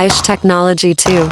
stylish technology too.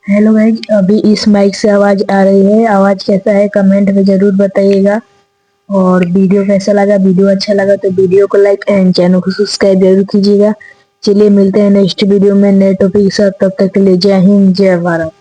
Hello guys, अभी इस mic से आवाज आ रही है। आवाज कैसा है कमेंट में जरूर बताइएगा। और वीडियो कैसा लगा, वीडियो अच्छा लगा तो वीडियो को लाइक एंड चैनल को सब्सक्राइब जरूर कीजिएगा। चलिए मिलते हैं नेक्स्ट वीडियो में नए टॉपिक के साथ। तब तक के लिए जय हिंद, जय भारत।